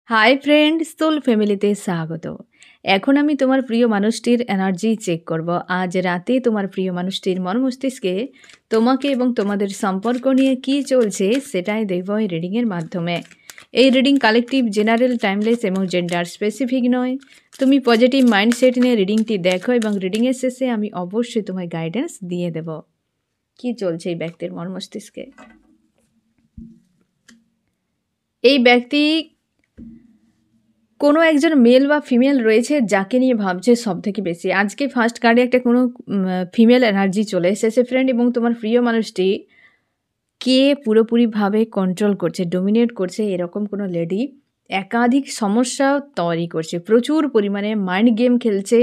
Hi friend, soul ফ্যামিলিতে স্বাগত। এখন আমি তোমার প্রিয় মানুষটির এনার্জি চেক করব। আজ রাতে তোমার প্রিয় মানুষটির মন মস্তিষ্কে তোমাকে এবং তোমাদের সম্পর্ক নিয়ে কী চলছে সেটাই দেখব এই রিডিংয়ের মাধ্যমে। এই রিডিং কালেকটিভ, জেনারেল, টাইমলেস এবং জেন্ডার স্পেসিফিক নয়। তুমি পজিটিভ মাইন্ডসেট নিয়ে রিডিংটি দেখো এবং রিডিংয়ের শেষে আমি অবশ্যই তোমায় গাইডেন্স দিয়ে দেব কী চলছে এই ব্যক্তির মন মস্তিষ্কে। এই ব্যক্তি কোনো একজন মেল বা ফিমেল রয়েছে যাকে নিয়ে ভাবছে সব থেকে বেশি। আজকে ফার্স্ট কার্ডে একটা কোনো ফিমেল এনার্জি চলে এসেছে ফ্রেন্ড, এবং তোমার প্রিয় মানুষটি কে পুরোপুরিভাবে কন্ট্রোল করছে, ডোমিনেট করছে, এরকম কোনো লেডি একাধিক সমস্যা তৈরি করছে, প্রচুর পরিমাণে মাইন্ড গেম খেলছে,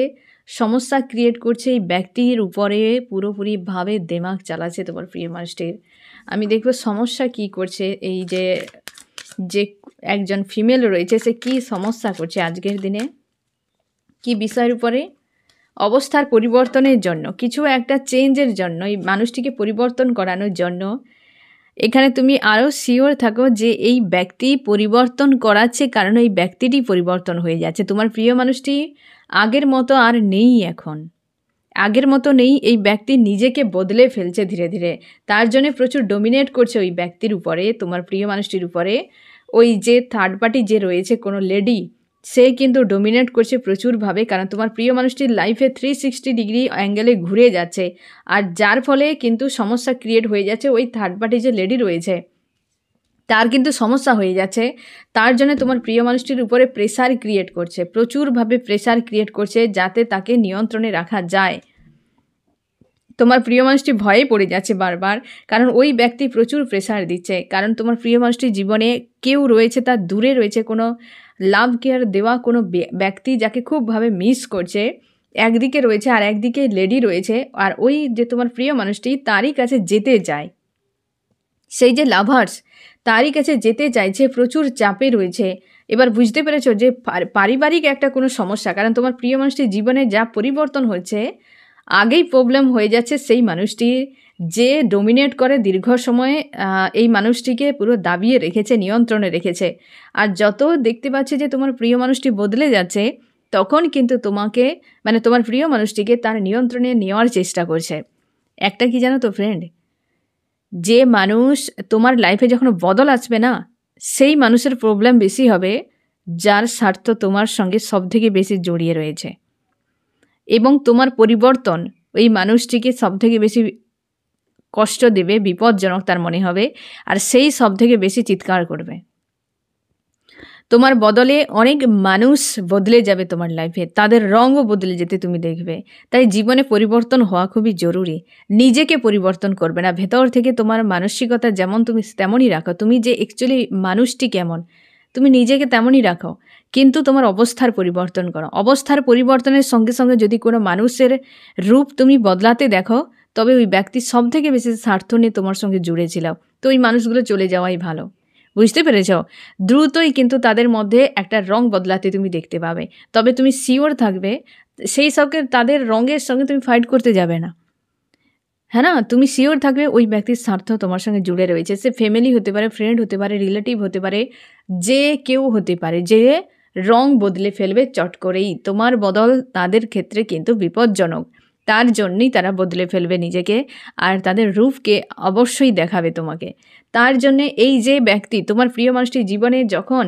সমস্যা ক্রিয়েট করছে। এই ব্যক্তির উপরে পুরোপুরিভাবে দিমাগ চালাচ্ছে তোমার প্রিয় মানুষটির। আমি দেখব সমস্যা কি করছে। এই যে যে একজন ফিমেল রয়েছে সে কী সমস্যা করছে আজকের দিনে, কি বিষয়ের উপরে, অবস্থার পরিবর্তনের জন্য, কিছু একটা চেঞ্জের জন্য, এই মানুষটিকে পরিবর্তন করানোর জন্য। এখানে তুমি আরও শিওর থাকো যে এই ব্যক্তি পরিবর্তন করাচ্ছে, কারণ এই ব্যক্তিটি পরিবর্তন হয়ে যাচ্ছে। তোমার প্রিয় মানুষটি আগের মতো আর নেই, এখন আগের মতো নেই। এই ব্যক্তি নিজেকে বদলে ফেলছে ধীরে ধীরে, তার জন্য প্রচুর ডোমিনেট করছে ওই ব্যক্তির উপরে, তোমার প্রিয় মানুষটির উপরে। ওই যে থার্ড পার্টি যে রয়েছে কোনো লেডি, সে কিন্তু ডোমিনেট করছে প্রচুরভাবে, কারণ তোমার প্রিয় মানুষটির লাইফে 360 ডিগ্রি অ্যাঙ্গেলে ঘুরে যাচ্ছে, আর যার ফলে কিন্তু সমস্যা ক্রিয়েট হয়ে যাচ্ছে। ওই থার্ড পার্টি যে লেডি রয়েছে তার কিন্তু সমস্যা হয়ে যাচ্ছে, তার জন্য তোমার প্রিয় মানুষটির উপরে প্রেসার ক্রিয়েট করছে, প্রচুরভাবে প্রেসার ক্রিয়েট করছে যাতে তাকে নিয়ন্ত্রণে রাখা যায়। তোমার প্রিয় মানুষটি ভয়ে পড়ে যাচ্ছে বারবার, কারণ ওই ব্যক্তি প্রচুর প্রেসার দিচ্ছে, কারণ তোমার প্রিয় মানুষটির জীবনে কেউ রয়েছে, তার দূরে রয়েছে কোনো লাভ কেয়ার দেওয়া কোনো ব্যক্তি যাকে খুবভাবে মিস করছে, একদিকে রয়েছে, আর একদিকে লেডি রয়েছে, আর ওই যে তোমার প্রিয় মানুষটি তারই কাছে যেতে চায়, সেই যে লাভার্স তারই কাছে যেতে চাইছে, প্রচুর চাপে রয়েছে। এবার বুঝতে পেরেছো যে পারিবারিক একটা কোনো সমস্যা, কারণ তোমার প্রিয় মানুষটির জীবনে যা পরিবর্তন হচ্ছে, আগেই প্রবলেম হয়ে যাচ্ছে সেই মানুষটি যে ডোমিনেট করে দীর্ঘ সময় এই মানুষটিকে পুরো দাবিয়ে রেখেছে, নিয়ন্ত্রণে রেখেছে। আর যত দেখতে পাচ্ছে যে তোমার প্রিয় মানুষটি বদলে যাচ্ছে, তখন কিন্তু তোমাকে মানে তোমার প্রিয় মানুষটিকে তার নিয়ন্ত্রণে নেওয়ার চেষ্টা করছে। একটা কি জানো তো ফ্রেন্ড, যে মানুষ তোমার লাইফে যখন বদল আসবে না, সেই মানুষের প্রবলেম বেশি হবে যার স্বার্থ তোমার সঙ্গে সবথেকে বেশি জড়িয়ে রয়েছে, এবং তোমার পরিবর্তন ওই মানুষটিকে সবথেকে বেশি কষ্ট দেবে, বিপজ্জনক তার মনে হবে, আর সেই সবথেকে বেশি চিৎকার করবে। তোমার বদলে অনেক মানুষ বদলে যাবে তোমার লাইফে, তাদের রঙও বদলে যেতে তুমি দেখবে। তাই জীবনে পরিবর্তন হওয়া খুবই জরুরি। নিজেকে পরিবর্তন করবে না, ভেতর থেকে তোমার মানসিকতা যেমন তুমি তেমনই রাখো, তুমি যে অ্যাকচুয়ালি মানুষটি কেমন তুমি নিজেকে তেমনই রাখো, কিন্তু তোমার অবস্থার পরিবর্তন করো। অবস্থার পরিবর্তনের সঙ্গে সঙ্গে যদি কোনো মানুষের রূপ তুমি বদলাতে দেখো, তবে ওই ব্যক্তি সব থেকে বেশি স্বার্থ নিয়ে তোমার সঙ্গে জুড়েছিল, তো ওই মানুষগুলো চলে যাওয়াই ভালো। বুঝতে পেরেছ? দ্রুতই কিন্তু তাদের মধ্যে একটা রং বদলাতে তুমি দেখতে পাবে, তবে তুমি শিওর থাকবে সেই সবকে তাদের রঙের সঙ্গে তুমি ফাইট করতে যাবে না, হ্যাঁ না? তুমি শিওর থাকবে ওই ব্যক্তির স্বার্থ তোমার সঙ্গে জুড়ে রয়েছে। সে ফ্যামিলি হতে পারে, ফ্রেন্ড হতে পারে, রিলেটিভ হতে পারে, যে কেউ হতে পারে, যে রং বদলে ফেলবে চট করেই। তোমার বদল তাদের ক্ষেত্রে কিন্তু বিপজ্জনক, তার জন্যই তারা বদলে ফেলবে নিজেকে, আর তাদের রূপকে অবশ্যই দেখাবে তোমাকে। তার জন্যে এই যে ব্যক্তি তোমার প্রিয় মানুষটির জীবনে যখন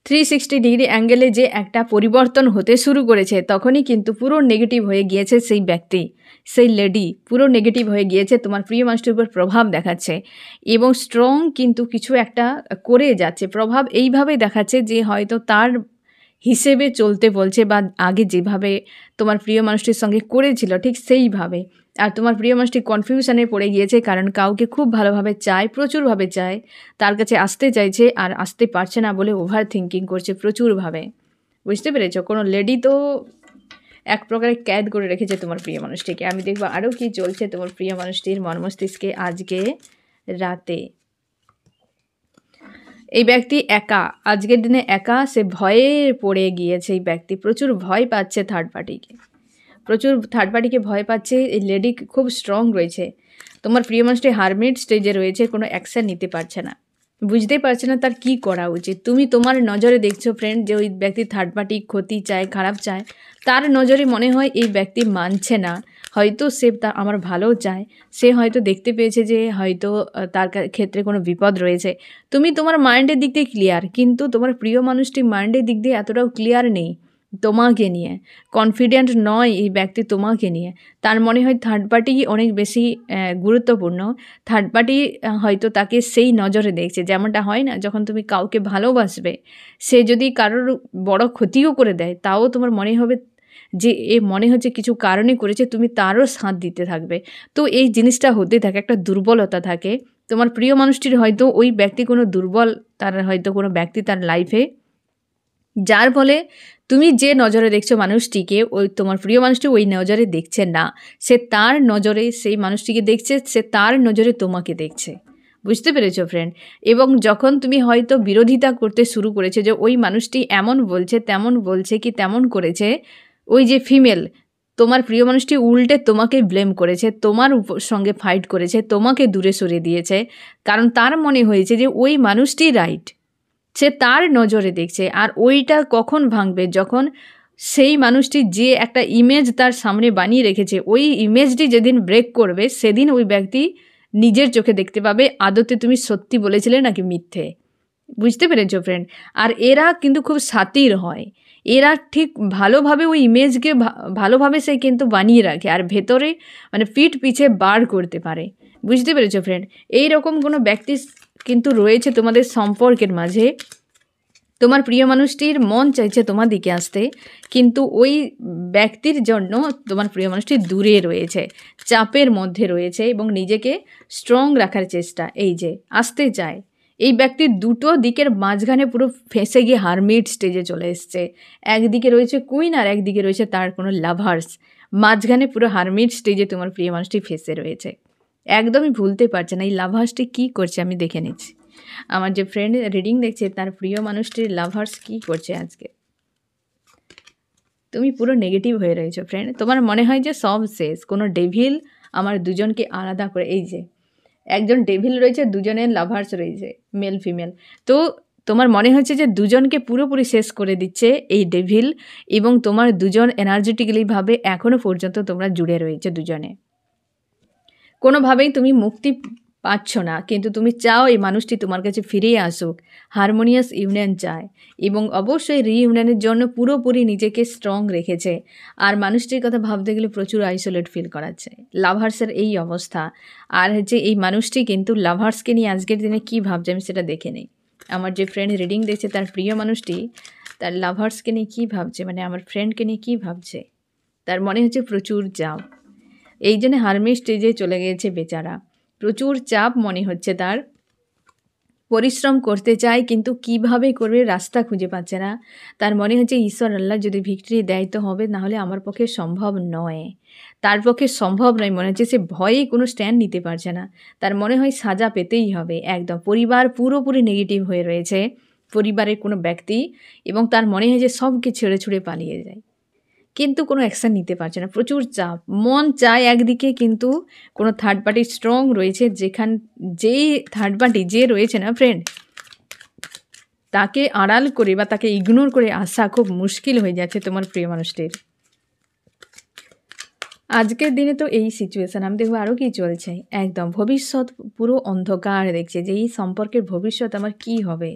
360 ডিগ্রি অ্যাঙ্গেলে যে একটা পরিবর্তন হতে শুরু করেছে, তখনই কিন্তু পুরো নেগেটিভ হয়ে গিয়েছে সেই ব্যক্তি, সেই লেডি পুরো নেগেটিভ হয়ে গিয়েছে, তোমার প্রিয় মানুষটির উপর প্রভাব দেখাচ্ছে, এবং স্ট্রং কিন্তু কিছু একটা করে যাচ্ছে। প্রভাব এইভাবে দেখাচ্ছে যে হয়তো তার হিসেবে চলতে বলছে, বা আগে যেভাবে তোমার প্রিয় মানুষটির সঙ্গে করেছিল ঠিক সেইভাবে। আর তোমার প্রিয় মানুষটি কনফিউশনে পড়ে গিয়েছে, কারণ কাউকে খুব ভালোভাবে চায়, প্রচুরভাবে চায়, তার কাছে আসতে চাইছে আর আসতে পারছে না বলে ওভার থিঙ্কিং করছে প্রচুরভাবে। বুঝতে পেরেছ? কোনো লেডি তো এক প্রকারে ক্যাদ করে রেখেছে তোমার প্রিয় মানুষটিকে। আমি দেখবো আরও কি চলছে তোমার প্রিয় মানুষটির মন মস্তিষ্কে আজকে রাতে। এই ব্যক্তি একা, আজকের দিনে একা, সে ভয়ে পড়ে গিয়েছে। এই ব্যক্তি প্রচুর ভয় পাচ্ছে থার্ড পার্টিকে, প্রচুর থার্ড পার্টিকে ভয় পাচ্ছে। এই লেডি খুব স্ট্রং রয়েছে, তোমার প্রিয় মানুষটি হারমিট স্টেজে রয়েছে, কোনো অ্যাকশান নিতে পারছে না। বুঝতেই পারছে না তার কি করা উচিত। তুমি তোমার নজরে দেখছো ফ্রেন্ড যে ওই ব্যক্তি থার্ড পার্টি ক্ষতি চায়, খারাপ চায়। তার নজরে মনে হয় এই ব্যক্তি মানছে না, হয়তো সে আমার ভালো চায়। সে হয়তো দেখতে পেয়েছে যে হয়তো তার ক্ষেত্রে কোনো বিপদ রয়েছে। তুমি তোমার মাইন্ডের দিক দিয়ে ক্লিয়ার, কিন্তু তোমার প্রিয় মানুষটি মাইন্ডের দিক দিয়ে এতটাও ক্লিয়ার নেই তোমাকে নিয়ে, কনফিডেন্ট নয় এই ব্যক্তি তোমাকে নিয়ে। তার মনে হয় থার্ড পার্টি অনেক বেশি গুরুত্বপূর্ণ। থার্ড পার্টি হয়তো তাকে সেই নজরে দেখছে। যেমনটা হয় না, যখন তুমি কাউকে ভালোবাসবে, সে যদি কারোর বড় ক্ষতিও করে দেয়, তাও তোমার মনে হবে যে এ মনে হচ্ছে কিছু কারণে করেছে, তুমি তারও সাথ দিতে থাকবে। তো এই জিনিসটা হতে থাকে, একটা দুর্বলতা থাকে। তোমার প্রিয় মানুষটির হয়তো ওই ব্যক্তি কোনো দুর্বল, তার হয়তো কোনো ব্যক্তি তার লাইফে, যার ফলে তুমি যে নজরে দেখছো মানুষটিকে, ওই তোমার প্রিয় মানুষটি ওই নজরে দেখছে না। সে তার নজরে সেই মানুষটিকে দেখছে, সে তার নজরে তোমাকে দেখছে। বুঝতে পেরেছো ফ্রেন্ড? এবং যখন তুমি হয়তো বিরোধিতা করতে শুরু করেছে যে ওই মানুষটি এমন বলছে, তেমন বলছে, কি তেমন করেছে, ওই যে ফিমেল, তোমার প্রিয় মানুষটি উল্টে তোমাকে ব্লেম করেছে, তোমার সঙ্গে ফাইট করেছে, তোমাকে দূরে সরিয়ে দিয়েছে। কারণ তার মনে হয়েছে যে ওই মানুষটি রাইট, সে তার নজরে দেখছে। আর ওইটা কখন ভাঙবে, যখন সেই মানুষটি যে একটা ইমেজ তার সামনে বানিয়ে রেখেছে, ওই ইমেজটি যেদিন ব্রেক করবে, সেদিন ওই ব্যক্তি নিজের চোখে দেখতে পাবে আদতে তুমি সত্যি বলেছিলে নাকি মিথ্যে। বুঝতে পেরেছো ফ্রেন্ড? আর এরা কিন্তু খুব সাতির হয়। এরা ঠিক ভালোভাবে ওই ইমেজকে ভালোভাবে সে কিন্তু বানিয়ে রাখে, আর ভেতরে মানে পিঠ পিছে বার করতে পারে। বুঝতে পেরেছো ফ্রেন্ড? এইরকম কোনো ব্যক্তি কিন্তু রয়েছে তোমাদের সম্পর্কের মাঝে। তোমার প্রিয় মানুষটির মন চাইছে তোমার দিকে আসতে, কিন্তু ওই ব্যক্তির জন্য তোমার প্রিয় মানুষটি দূরে রয়েছে, চাপের মধ্যে রয়েছে এবং নিজেকে স্ট্রং রাখার চেষ্টা, এই যে আসতে চায়। এই ব্যক্তির দুটো দিকের মাঝখানে পুরো ফেঁসে গিয়ে হারমিট স্টেজে চলে এসছে। একদিকে রয়েছে কুইন আর একদিকে রয়েছে তার কোনো লাভার্স। মাঝখানে পুরো হারমিট স্টেজে তোমার প্রিয় মানুষটি ফেঁসে রয়েছে, একদমই ভুলতে পারছে না। এই লাভার্সটি কী করছে আমি দেখে নিচ্ছি। আমার যে ফ্রেন্ড রিডিং দেখছে, তার প্রিয় মানুষটির লাভার্স কী করছে আজকে। তুমি পুরো নেগেটিভ হয়ে রয়েছো ফ্রেন্ড। তোমার মনে হয় যে সব শেষ, কোনো ডেভিল আমার দুজনকে আলাদা করে, এই যে একজন ডেভিল রয়েছে, দুজনের লাভার্স রয়েছে, মেল ফিমেল। তো তোমার মনে হচ্ছে যে দুজনকে পুরোপুরি শেষ করে দিচ্ছে এই ডেভিল, এবং তোমার দুজন এনার্জেটিক্যালিভাবে এখনও পর্যন্ত তোমরা জুড়ে রয়েছে দুজনে। কোনোভাবেই তুমি মুক্তি পাচ্ছ না, কিন্তু তুমি চাও এই মানুষটি তোমার কাছে ফিরে আসুক, হারমোনিয়াস ইউনিয়ন চায়, এবং অবশ্যই রিইউনিয়নের জন্য পুরোপুরি নিজেকে স্ট্রং রেখেছে। আর মানুষটির কথা ভাবতে গেলে প্রচুর আইসোলেট ফিল করাচ্ছে, লাভার্সের এই অবস্থা। আর হচ্ছে এই মানুষটি কিন্তু লাভার্সকে নিয়ে আজকের দিনে কী ভাবছে আমি সেটা দেখে নিই। আমার যে ফ্রেন্ড রিডিং দেখছে, তার প্রিয় মানুষটি তার লাভার্সকে নিয়ে কী ভাবছে, মানে আমার ফ্রেন্ডকে নিয়ে কী ভাবছে। তার মনে হচ্ছে প্রচুর চাপ, এই জন্য হারমিট স্টেজে চলে গিয়েছে বেচারা। প্রচুর চাপ মনে হচ্ছে তার, পরিশ্রম করতে চায় কিন্তু কিভাবে করবে রাস্তা খুঁজে পাচ্ছে না। তার মনে হচ্ছে ঈশ্বর আল্লাহ যদি ভিক্টরি দেয় তো হবে, নাহলে আমার পক্ষে সম্ভব নয়। তার পক্ষে সম্ভব নয় মনে হচ্ছে, সে ভয়ে কোনো স্ট্যান্ড নিতে পারছে না। তার মনে হয় সাজা পেতেই হবে একদম। পরিবার পুরোপুরি নেগেটিভ হয়ে রয়েছে, পরিবারের কোনো ব্যক্তি, এবং তার মনে হয় যে সবকে ছেড়ে ছুড়ে পালিয়ে যায়, কিন্তু কোনো অ্যাকশান নিতে পারছে না। প্রচুর চাপ, মন চায় একদিকে, কিন্তু কোনো থার্ড পার্টি স্ট্রং রয়েছে, যেই থার্ড পার্টি যে রয়েছে না ফ্রেন্ড, তাকে আড়াল করে বা তাকে ইগনোর করে আসা খুব মুশকিল হয়ে যাচ্ছে তোমার প্রিয় মানুষটির। আজকের দিনে তো এই সিচুয়েশান। আমি দেখবো আরও কী চলছে, একদম ভবিষ্যৎ পুরো অন্ধকার দেখছে যে এই সম্পর্কের ভবিষ্যৎ আমার কী হবে।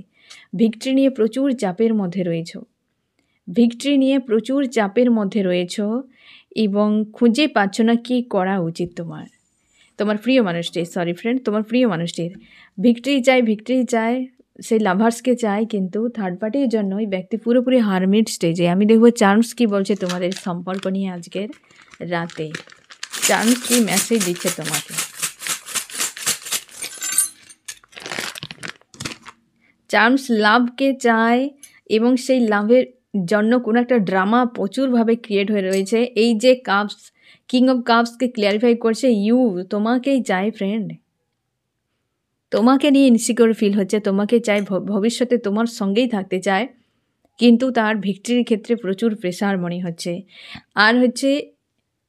ভিক্টরি নিয়ে প্রচুর চাপের মধ্যে রয়েছে, ভিক্টরি নিয়ে প্রচুর চাপের মধ্যে রয়েছ, এবং খুঁজে পাচ্ছ না কী করা উচিত তোমার প্রিয় মানুষটির। সরি ফ্রেন্ড, তোমার প্রিয় মানুষটির ভিক্টরি চায়, সেই লাভার্সকে চায়, কিন্তু থার্ড পার্টির জন্য ওই ব্যক্তি পুরোপুরি হারমিট স্টেজে। আমি দেখবো চার্মস কী বলছে তোমাদের সম্পর্ক নিয়ে আজকের রাতে, চার্মস কী মেসেজ দিচ্ছে তোমাকে। চার্মস লাভকে চায়, এবং সেই লাভের জন্য কোনো একটা ড্রামা প্রচুরভাবে ক্রিয়েট হয়ে রয়েছে। এই যে কাপস, কিং অফ কাপসকে ক্লিয়ারিফাই করছে, তোমাকেই চায় ফ্রেন্ড, তোমাকে নিয়ে ইনসিকিউর ফিল হচ্ছে, তোমাকে চায়, ভবিষ্যতে তোমার সঙ্গেই থাকতে চায়, কিন্তু তার ভিক্টরির ক্ষেত্রে প্রচুর প্রেশার মনে হচ্ছে। আর হচ্ছে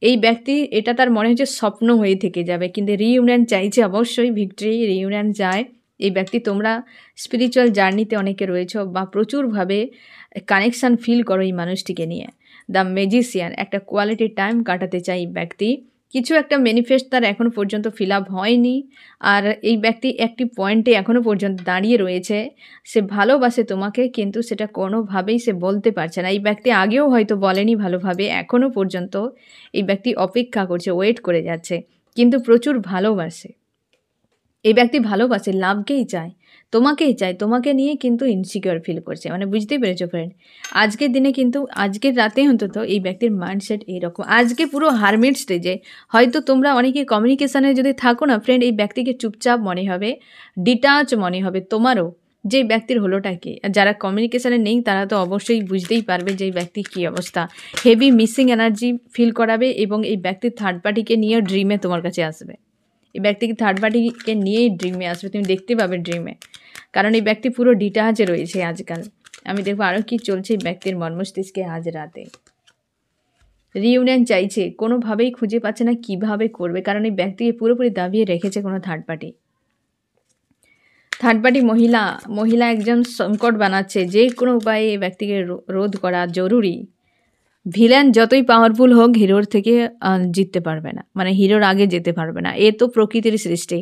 এই ব্যক্তি, এটা তার মনে হচ্ছে স্বপ্ন হয়ে থেকে যাবে, কিন্তু রিইউনিয়ন চাইছে, অবশ্যই ভিক্টরি রিইউনিয়ন চায়, এই ব্যক্তি তোমরা স্পিরিচুয়াল জার্নিতে অনেকে রয়েছো বা প্রচুরভাবে কানেকশান ফিল করো এই মানুষটিকে নিয়ে। দ্য ম্যাজিশিয়ান, একটা কোয়ালিটি টাইম কাটাতে চাই এই ব্যক্তি। কিছু একটা ম্যানিফেস্ট তার এখনও পর্যন্ত ফিল আপ হয়নি, আর এই ব্যক্তি একটি পয়েন্টে এখনও পর্যন্ত দাঁড়িয়ে রয়েছে। সে ভালোবাসে তোমাকে, কিন্তু সেটা কোনোভাবেই সে বলতে পারছে না। এই ব্যক্তি আগেও হয়তো বলেনি ভালোভাবে, এখনও পর্যন্ত এই ব্যক্তি অপেক্ষা করছে, ওয়েট করে যাচ্ছে, কিন্তু প্রচুর ভালোবাসে। এই ব্যক্তি ভালোবাসে, লাভকেই চায়, তোমাকেই চায়, তোমাকে নিয়ে কিন্তু ইনসিকিউর ফিল করছে। মানে বুঝতেই পেরেছো ফ্রেন্ড, আজকের দিনে কিন্তু আজকের রাতে অন্তত এই ব্যক্তির মাইন্ডসেট এইরকম। আজকে পুরো হারমিট স্টেজে হয়তো তোমরা অনেকে কমিউনিকেশানে যদি থাকো না ফ্রেন্ড, এই ব্যক্তিকে চুপচাপ মনে হবে, ডিটাচ মনে হবে তোমারও, যে ব্যক্তির হলোটা কি। যারা কমিউনিকেশানে নেই তারা তো অবশ্যই বুঝতেই পারবে যে এই ব্যক্তির কী অবস্থা। হেভি মিসিং এনার্জি ফিল করাবে, এবং এই ব্যক্তির থার্ড পার্টিকে নিয়ে ড্রিমে তোমার কাছে আসবে। এই ব্যক্তিকে থার্ড পার্টিকে নিয়েই ড্রিমে আসবে, তুমি দেখতে পাবে ড্রিমে, কারণ এই ব্যক্তি পুরো ডিটাচে রয়েছে আজকাল। আমি দেখবো আরও কি চলছে এই ব্যক্তির মর্মস্তিষ্কে আজ রাতে। রিউনিয়ন চাইছে, কোনোভাবেই খুঁজে পাচ্ছে না কিভাবে করবে, কারণ এই ব্যক্তিকে পুরোপুরি দাবিয়ে রেখেছে কোনো থার্ড পার্টি। থার্ড পার্টি মহিলা একজন সংকট বানাচ্ছে, যে কোনো উপায়ে এই ব্যক্তিকে রোধ করা জরুরি। ভিলেন যতই পাওয়ারফুল হোক হিরোর থেকে জিততে পারবে না, মানে হিরোর আগে যেতে পারবে না। এ তো প্রকৃতির সৃষ্টি।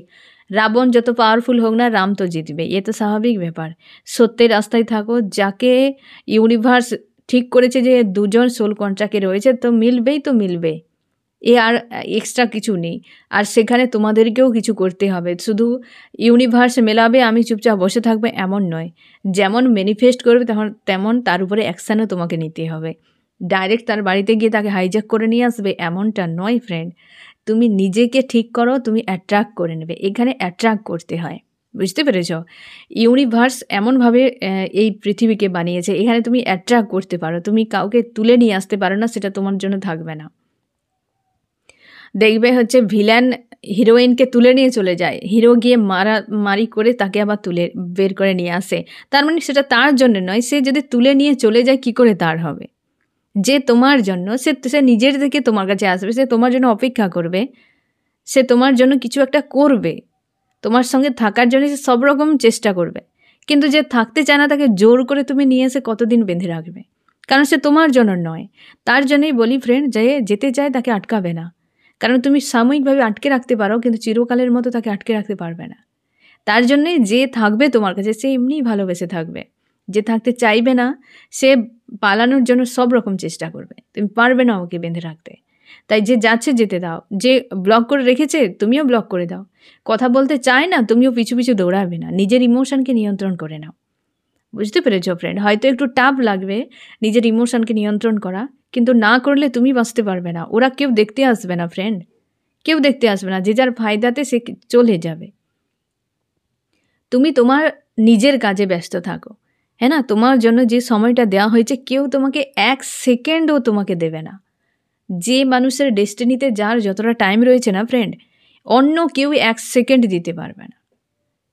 রাবণ যত পাওয়ারফুল হোক না, রাম তো জিতবে, এ তো স্বাভাবিক ব্যাপার। সত্যের রাস্তায় থাকো, যাকে ইউনিভার্স ঠিক করেছে যে দুজন সোল কন্ট্রাক্টে রয়েছে, তো মিলবেই তো মিলবে, এ আর এক্সট্রা কিছু নেই। আর সেখানে তোমাদেরকেও কিছু করতে হবে, শুধু ইউনিভার্স মেলাবে আমি চুপচাপ বসে থাকবে এমন নয়। যেমন ম্যানিফেস্ট করবে তেমন তার উপরে অ্যাকশানও তোমাকে নিতে হবে। ডাইরেক্ট তার বাড়িতে গিয়ে তাকে হাইজ্যাক করে নিয়ে আসবে এমনটা নয় ফ্রেন্ড। তুমি নিজেকে ঠিক করো, তুমি অ্যাট্রাক্ট করে নেবে। এখানে অ্যাট্রাক্ট করতে হয়, বুঝতে পেরেছ? ইউনিভার্স এমনভাবে এই পৃথিবীকে বানিয়েছে, এখানে তুমি অ্যাট্রাক্ট করতে পারো, তুমি কাউকে তুলে নিয়ে আসতে পারো না, সেটা তোমার জন্য থাকবে না। দেখবে হচ্ছে ভিলেন হিরোইনকে তুলে নিয়ে চলে যায়, হিরো গিয়ে মারামারি করে তাকে আবার তুলে বের করে নিয়ে আসে। তার মানে সেটা তার জন্য নয়, সে যদি তুলে নিয়ে চলে যায় কি করে তার হবে? যে তোমার জন্য, সে নিজের থেকে তোমার কাছে আসবে, সে তোমার জন্য অপেক্ষা করবে, সে তোমার জন্য কিছু একটা করবে, তোমার সঙ্গে থাকার জন্য সে সব রকম চেষ্টা করবে। কিন্তু যে থাকতে চায় না, তাকে জোর করে তুমি নিয়ে এসে কতদিন বেঁধে রাখবে? কারণ সে তোমার জন্য নয়। তার জন্যই বলি ফ্রেন্ড, যে যেতে চায় তাকে আটকাবে না, কারণ তুমি সাময়িকভাবে আটকে রাখতে পারো, কিন্তু চিরকালের মতো তাকে আটকে রাখতে পারবে না। তার জন্যই যে থাকবে তোমার কাছে, সে এমনিই ভালোবেসে থাকবে। যে থাকতে চাইবে না, সে পালানোর জন্য সব রকম চেষ্টা করবে, তুমি পারবে না ওকে বেঁধে রাখতে। তাই যে যাচ্ছে যেতে দাও, যে ব্লক করে রেখেছে তুমিও ব্লক করে দাও, কথা বলতে চায় না তুমিও পিছু পিছু দৌড়াবে না, নিজের ইমোশনকে নিয়ন্ত্রণ করে নাও। বুঝতে পেরেছ ফ্রেন্ড? হয়তো একটু টাফ লাগবে নিজের ইমোশনকে নিয়ন্ত্রণ করা, কিন্তু না করলে তুমি বাঁচতে পারবে না। ওরা কেউ দেখতে আসবে না ফ্রেন্ড, কেউ দেখতে আসবে না, যে যার ফায়দাতে সে চলে যাবে। তুমি তোমার নিজের কাজে ব্যস্ত থাকো, হ্যাঁ না? তোমার জন্য যে সময়টা দেওয়া হয়েছে কেউ তোমাকে 1 সেকেন্ডও তোমাকে দেবে না। যে মানুষের ডেস্টিনিতে যার যতটা টাইম রয়েছে না ফ্রেন্ড, অন্য কেউ 1 সেকেন্ড দিতে পারবে না।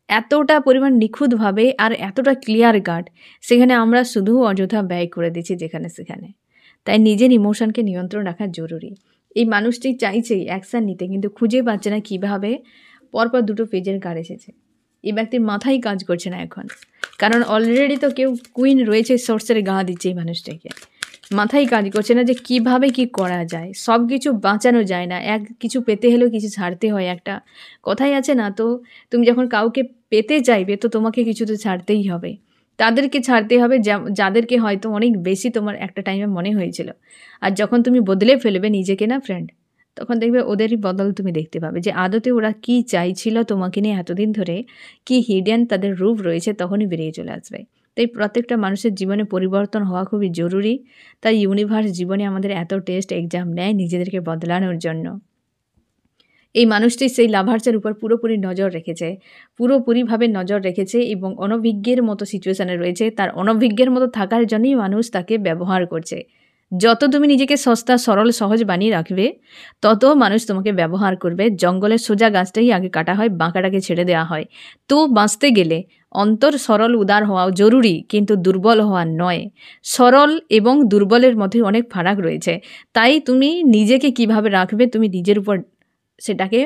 এতটা পরিমাণ নিখুঁতভাবে আর এতটা ক্লিয়ার কাট, সেখানে আমরা শুধু অযথা ব্যয় করে দিচ্ছি যেখানে সেখানে। তাই নিজের ইমোশনকে নিয়ন্ত্রণ রাখা জরুরি। এই মানুষটি চাইছেই অ্যাকশান নিতে, কিন্তু খুঁজে পাচ্ছে না কীভাবে। পরপর 2টো পেজের কার্ড এসেছে, এই ব্যক্তির মাথায় কাজ করছে না এখন, কারণ অলরেডি তো কেউ কুইন রয়েছে, সোর্সের গা দিচ্ছে এই মানুষটাকে। মাথায় কাজ করছে না যে কিভাবে কি করা যায়। সব কিছু বাঁচানো যায় না, কিছু পেতে হলেও কিছু ছাড়তে হয়। একটা কথাই আছে না, তো তুমি যখন কাউকে পেতে চাইবে তো তোমাকে কিছু তো ছাড়তেই হবে। তাদেরকে ছাড়তে হবে যাদেরকে হয়তো অনেক বেশি তোমার একটা টাইমে মনে হয়েছিল। আর যখন তুমি বদলে ফেলবে নিজেকে না ফ্রেন্ড, তখন দেখবে ওদেরই বদল তুমি দেখতে পাবে, যে আদতে ওরা কি চাইছিল তোমাকে নিয়ে এতদিন ধরে, কি হিডেন তাদের রূপ রয়েছে, তখনই বেরিয়ে চলে আসবে। তাই প্রত্যেকটা মানুষের জীবনে পরিবর্তন হওয়া খুবই জরুরি। তাই ইউনিভার্স জীবনে আমাদের এত টেস্ট এক্সাম নেয় নিজেদেরকে বদলানোর জন্য। এই মানুষটি সেই লাভার্সের উপর পুরোপুরি নজর রেখেছে, পুরোপুরিভাবে নজর রেখেছে, এবং অনভিজ্ঞের মতো সিচুয়েশানে রয়েছে। তার অনভিজ্ঞের মতো থাকার জন্যই মানুষ তাকে ব্যবহার করছে। যত তুমি নিজেকে সস্তা, সরল, সহজ বানিয়ে রাখবে, তত মানুষ তোমাকে ব্যবহার করবে। জঙ্গলের সোজা গাছটাই আগে কাটা হয়, বাঁকাটাকে ছেড়ে দেওয়া হয়। তো বাঁচতে গেলে অন্তর সরল উদার হওয়া জরুরি, কিন্তু দুর্বল হওয়া নয়। সরল এবং দুর্বলের মধ্যে অনেক ফারাক রয়েছে। তাই তুমি নিজেকে কিভাবে রাখবে, তুমি নিজের উপর সেটাকে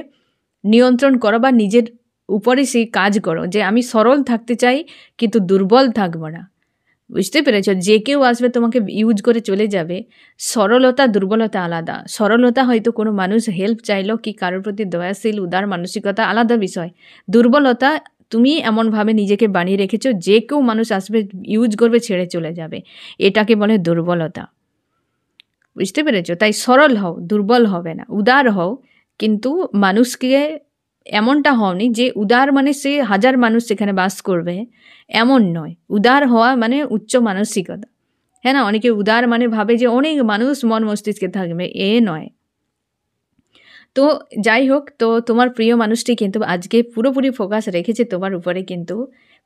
নিয়ন্ত্রণ করো, বা নিজের উপরে সেই কাজ করো যে আমি সরল থাকতে চাই কিন্তু দুর্বল থাকবো না। বুঝতে পেরেছ? যে কেউ আসবে তোমাকে ইউজ করে চলে যাবে। সরলতা দুর্বলতা আলাদা। সরলতা হয়তো কোনো মানুষ হেল্প চাইলো কি কারোর প্রতি দয়াশীল উদার মানসিকতা আলাদা বিষয়। দুর্বলতা তুমি এমনভাবে নিজেকে বানিয়ে রেখেছো যে কেউ মানুষ আসবে ইউজ করবে ছেড়ে চলে যাবে, এটাকে বলে দুর্বলতা। বুঝতে পেরেছ? তাই সরল হও, দুর্বল হবে না, উদার হও, কিন্তু মানুষকে এমনটা হওনি যে উদার মানে সে হাজার মানুষ সেখানে বাস করবে, এমন নয়। উদার হওয়া মানে উচ্চ মানসিকতা। হ্যাঁ না, অনেকে উদার মানে ভাবে যে অনেক মানুষ মন মস্তিষ্কে থাকবে, এ নয়। তো যাই হোক, তো তোমার প্রিয় মানুষটি কিন্তু আজকে পুরোপুরি ফোকাস রেখেছে তোমার উপরে, কিন্তু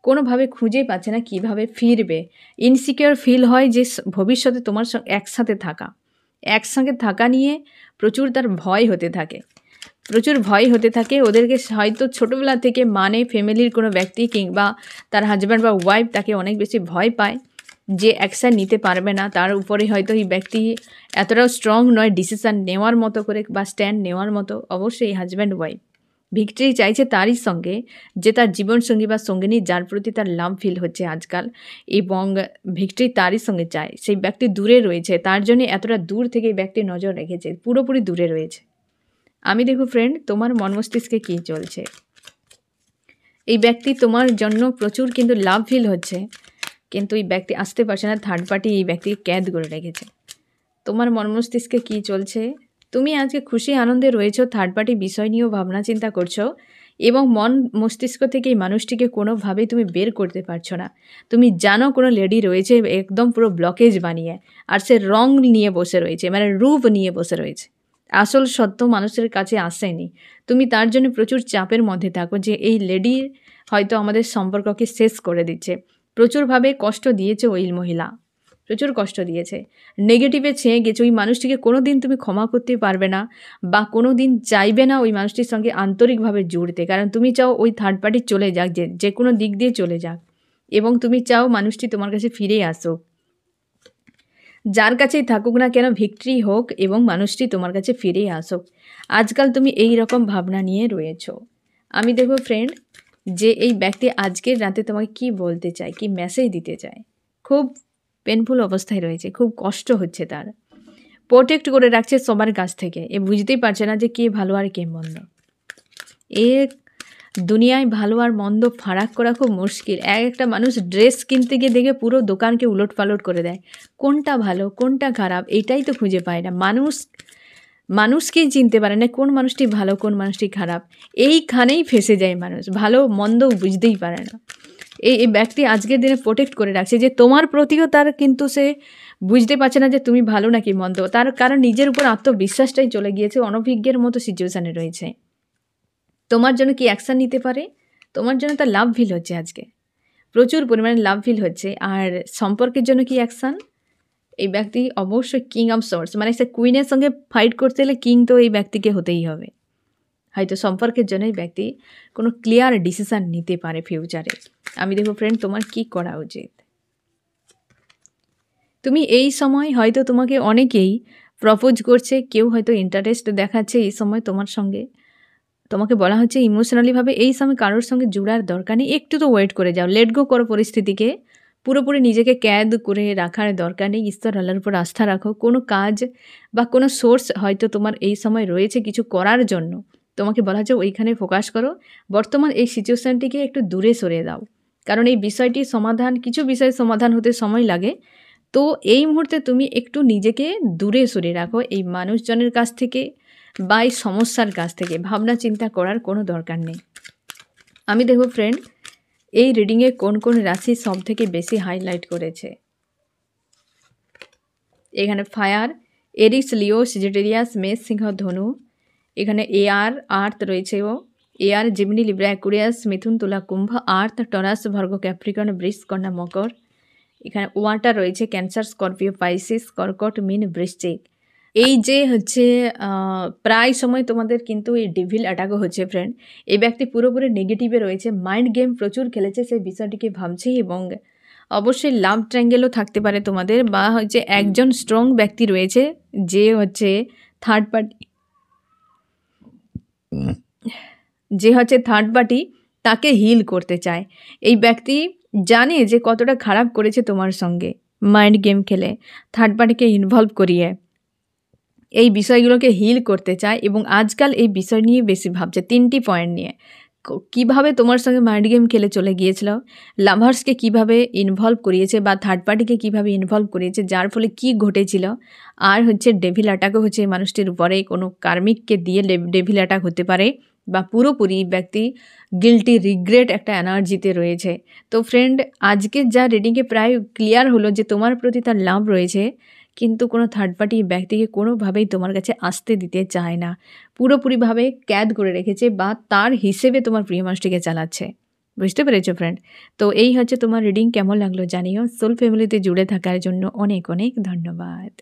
কোনোভাবে খুঁজে পাচ্ছে না কিভাবে ফিরবে। ইনসিকিউর ফিল হয় যে ভবিষ্যতে তোমার সঙ্গে একসঙ্গে থাকা নিয়ে প্রচুর তার ভয় হতে থাকে, প্রচুর ভয় হতে থাকে। ওদেরকে হয়তো ছোটোবেলা থেকে মানে ফ্যামিলির কোনো ব্যক্তি কিংবা তার হাজব্যান্ড বা ওয়াইফ তাকে অনেক বেশি ভয় পায় যে অ্যাকশান নিতে পারবে না, তার উপরে হয়তো এই ব্যক্তি এতটাও স্ট্রং নয় ডিসিশান নেওয়ার মতো করে বা স্ট্যান্ড নেওয়ার মতো। অবশ্যই হাজব্যান্ড ওয়াইফ ভিক্টরি চাইছে তারই সঙ্গে, যে তার জীবনসঙ্গী বা সঙ্গিনী যার প্রতি তার লাভ ফিল হচ্ছে আজকাল, এবং ভিক্টরি তারই সঙ্গে চায়। সেই ব্যক্তি দূরে রয়েছে, তার জন্য এতটা দূর থেকে এই ব্যক্তি নজর রেখেছে, পুরোপুরি দূরে রয়েছে। আমি দেখো ফ্রেন্ড, তোমার মন মস্তিষ্কে কী চলছে। এই ব্যক্তি তোমার জন্য প্রচুর কিন্তু লাভ ফিল হচ্ছে, কিন্তু এই ব্যক্তি আসতে পারছে না। থার্ড পার্টি এই ব্যক্তিকে ক্যাদ করে রেখেছে। তোমার মন মস্তিষ্কে কী চলছে? তুমি আজকে খুশি আনন্দে রয়েছো, থার্ড পার্টি বিষয় নিয়েও ভাবনা চিন্তা করছো, এবং মন মস্তিষ্ক থেকে এই মানুষটিকে কোনোভাবেই তুমি বের করতে পারছো না। তুমি জানো কোনো লেডি রয়েছে একদম পুরো ব্লকেজ বানিয়ে, আর সে রং নিয়ে বসে রয়েছে, মানে রূপ নিয়ে বসে রয়েছে, আসল সত্য মানুষের কাছে আসেনি। তুমি তার জন্য প্রচুর চাপের মধ্যে থাকো যে এই লেডি হয়তো আমাদের সম্পর্ককে শেষ করে দিচ্ছে। প্রচুরভাবে কষ্ট দিয়েছে ওই মহিলা, প্রচুর কষ্ট দিয়েছে, নেগেটিভে ছেয়ে গেছে। ওই মানুষটিকে কোনো দিন তুমি ক্ষমা করতে পারবে না, বা কোনো দিন চাইবে না ওই মানুষটির সঙ্গে আন্তরিকভাবে জুড়তে, কারণ তুমি চাও ওই থার্ড পার্টি চলে যাক, যে কোনো দিক দিয়ে চলে যাক, এবং তুমি চাও মানুষটি তোমার কাছে ফিরে আসুক। যার কাছেই থাকুক না কেন, ভিক্টরি হোক এবং মানুষটি তোমার কাছে ফিরে আসুক। আজকাল তুমি এই রকম ভাবনা নিয়ে রয়েছো। আমি দেখো ফ্রেন্ড, যে এই ব্যক্তি আজকের রাতে তোমাকে কি বলতে চায়, কি মেসেজ দিতে চায়। খুব পেনফুল অবস্থায় রয়েছে, খুব কষ্ট হচ্ছে তার, প্রোটেক্ট করে রাখছে সবার কাছ থেকে। এ বুঝতেই পারছে না যে কে ভালো আর কে মন্দ। এ দুনিয়ায় ভালো আর মন্দ ফারাক করা খুব মুশকিল। একটা মানুষ ড্রেস কিনতে গিয়ে দেখে পুরো দোকানকে উলট পালট করে দেয়, কোনটা ভালো কোনটা খারাপ এটাই তো খুঁজে পায় না। মানুষকেই চিনতে পারে না কোন মানুষটি ভালো কোন মানুষটি খারাপ। এইখানেই ফেসে যায় মানুষ, ভালো মন্দ বুঝতেই পারে না। এই ব্যক্তি আজকের দিনে প্রোটেক্ট করে রাখছে যে তোমার প্রতিও তার, কিন্তু সে বুঝতে পারছে না যে তুমি ভালো নাকি মন্দ। তার কারণ নিজের উপর আত্মবিশ্বাসটাই চলে গিয়েছে, অনভিজ্ঞের মতো সিচুয়েশানে রয়েছে। তোমার জন্য কি অ্যাকশান নিতে পারে? তোমার জন্য তার লাভ ফিল হচ্ছে, আজকে প্রচুর পরিমাণে লাভ ফিল হচ্ছে। আর সম্পর্কের জন্য কি অ্যাকশান? এই ব্যক্তি অবশ্যই কিং অফ সোর্স, মানে সে কুইনের সঙ্গে ফাইট করতে হলে কিং তো এই ব্যক্তিকে হতেই হবে। হয়তো সম্পর্কের জন্য এই ব্যক্তি কোনো ক্লিয়ার ডিসিশান নিতে পারে ফিউচারে। আমি দেখো ফ্রেন্ড, তোমার কি করা উচিত। তুমি এই সময় হয়তো তোমাকে অনেকেই প্রপোজ করছে, কেউ হয়তো ইন্টারেস্ট দেখাচ্ছে এই সময় তোমার সঙ্গে। তোমাকে বলা হচ্ছে ইমোশনালিভাবে এই সময় কারোর সঙ্গে জুড়ার দরকার নেই, একটু তো ওয়েট করে যাও, লেট গো করো পরিস্থিতিকে। পুরোপুরি নিজেকে ক্যাদ করে রাখার দরকার নেই, ঈশ্বর আল্লাহর উপর আস্থা রাখো। কোনো কাজ বা কোনো সোর্স হয়তো তোমার এই সময় রয়েছে কিছু করার জন্য, তোমাকে বলা হচ্ছে ওইখানে ফোকাস করো। বর্তমান এই সিচুয়েশানটিকে একটু দূরে সরিয়ে দাও, কারণ এই বিষয়টির সমাধান, কিছু বিষয়ের সমাধান হতে সময় লাগে। তো এই মুহূর্তে তুমি একটু নিজেকে দূরে সরিয়ে রাখো এই মানুষজনের কাছ থেকে বা এই সমস্যার কাছ থেকে। ভাবনা চিন্তা করার কোনো দরকার নেই। আমি দেখো ফ্রেন্ড, এই রিডিংয়ে কোন কোন রাশি সব থেকে বেশি হাইলাইট করেছে। এখানে ফায়ার, এরিস, লিও, সেজিটেরিয়াস, মেষ, সিংহ, ধনু। এখানে এয়ার, আর্থ রয়েছে, এয়ার, জিমিনি, লিব্রা, অ্যাকুরিয়াস, মিথুন, তুলা, কুম্ভ। আর্থ, টরাস, ভার্গো, ক্যাপ্রিকর্ন, বৃষ, কন্যা, মকর। এখানে ওয়াটার রয়েছে, ক্যান্সার, স্করপিও, পাইসিস, কর্কট, মীন, বৃশ্চিক। এই যে হচ্ছে প্রায় সময় তোমাদের কিন্তু এই ডেভিল অ্যাটাকও হচ্ছে ফ্রেন্ড। এই ব্যক্তি পুরোপুরি নেগেটিভে রয়েছে, মাইন্ড গেম প্রচুর খেলেছে, সেই বিষয়টিকে ভাবছে। এবং অবশ্যই লাভ ট্রায়াঙ্গেলও থাকতে পারে তোমাদের, বা হচ্ছে একজন স্ট্রং ব্যক্তি রয়েছে যে হচ্ছে থার্ড পার্টি, তাকে হিল করতে চায়। এই ব্যক্তি জানে যে কতটা খারাপ করেছে তোমার সঙ্গে, মাইন্ড গেম খেলে, থার্ড পার্টিকে ইনভলভ করিয়ে এই বিষয়গুলোকে হিল করতে চায় এবং আজকাল এই বিষয় নিয়ে বেশি ভাবছে। 3টি পয়েন্ট নিয়ে, কিভাবে তোমার সঙ্গে মাইন্ড গেম খেলে চলে গিয়েছিল, লাভার্সকে কিভাবে ইনভলভ করিয়েছে বা থার্ড পার্টিকে কিভাবে ইনভলভ করিয়েছে, যার ফলে কি ঘটেছিল, আর হচ্ছে ডেভিল অ্যাটাকও হচ্ছে এই মানুষটির উপরে, কোনো কার্মিককে দিয়ে ডেভিল অ্যাটাক হতে পারে বা পুরোপুরি ব্যক্তি গিল্টি রিগ্রেট একটা এনার্জিতে রয়েছে। তো ফ্রেন্ড, আজকে যা রিডিংয়ে প্রায় ক্লিয়ার হলো যে তোমার প্রতি তার লাভ রয়েছে, কিন্তু কোনো থার্ড পার্টি ব্যক্তিকে কোনোভাবেই তোমার কাছে আসতে দিতে চায় না, পুরোপুরিভাবে ক্যাদ করে রেখেছে বা তার হিসেবে তোমার প্রিয় মানুষটিকে চালাচ্ছে। বুঝতে পেরেছো ফ্রেন্ড? তো এই হচ্ছে তোমার রিডিং। কেমন লাগলো জানিও। সোল ফ্যামিলিতে জুড়ে থাকার জন্য অনেক অনেক ধন্যবাদ।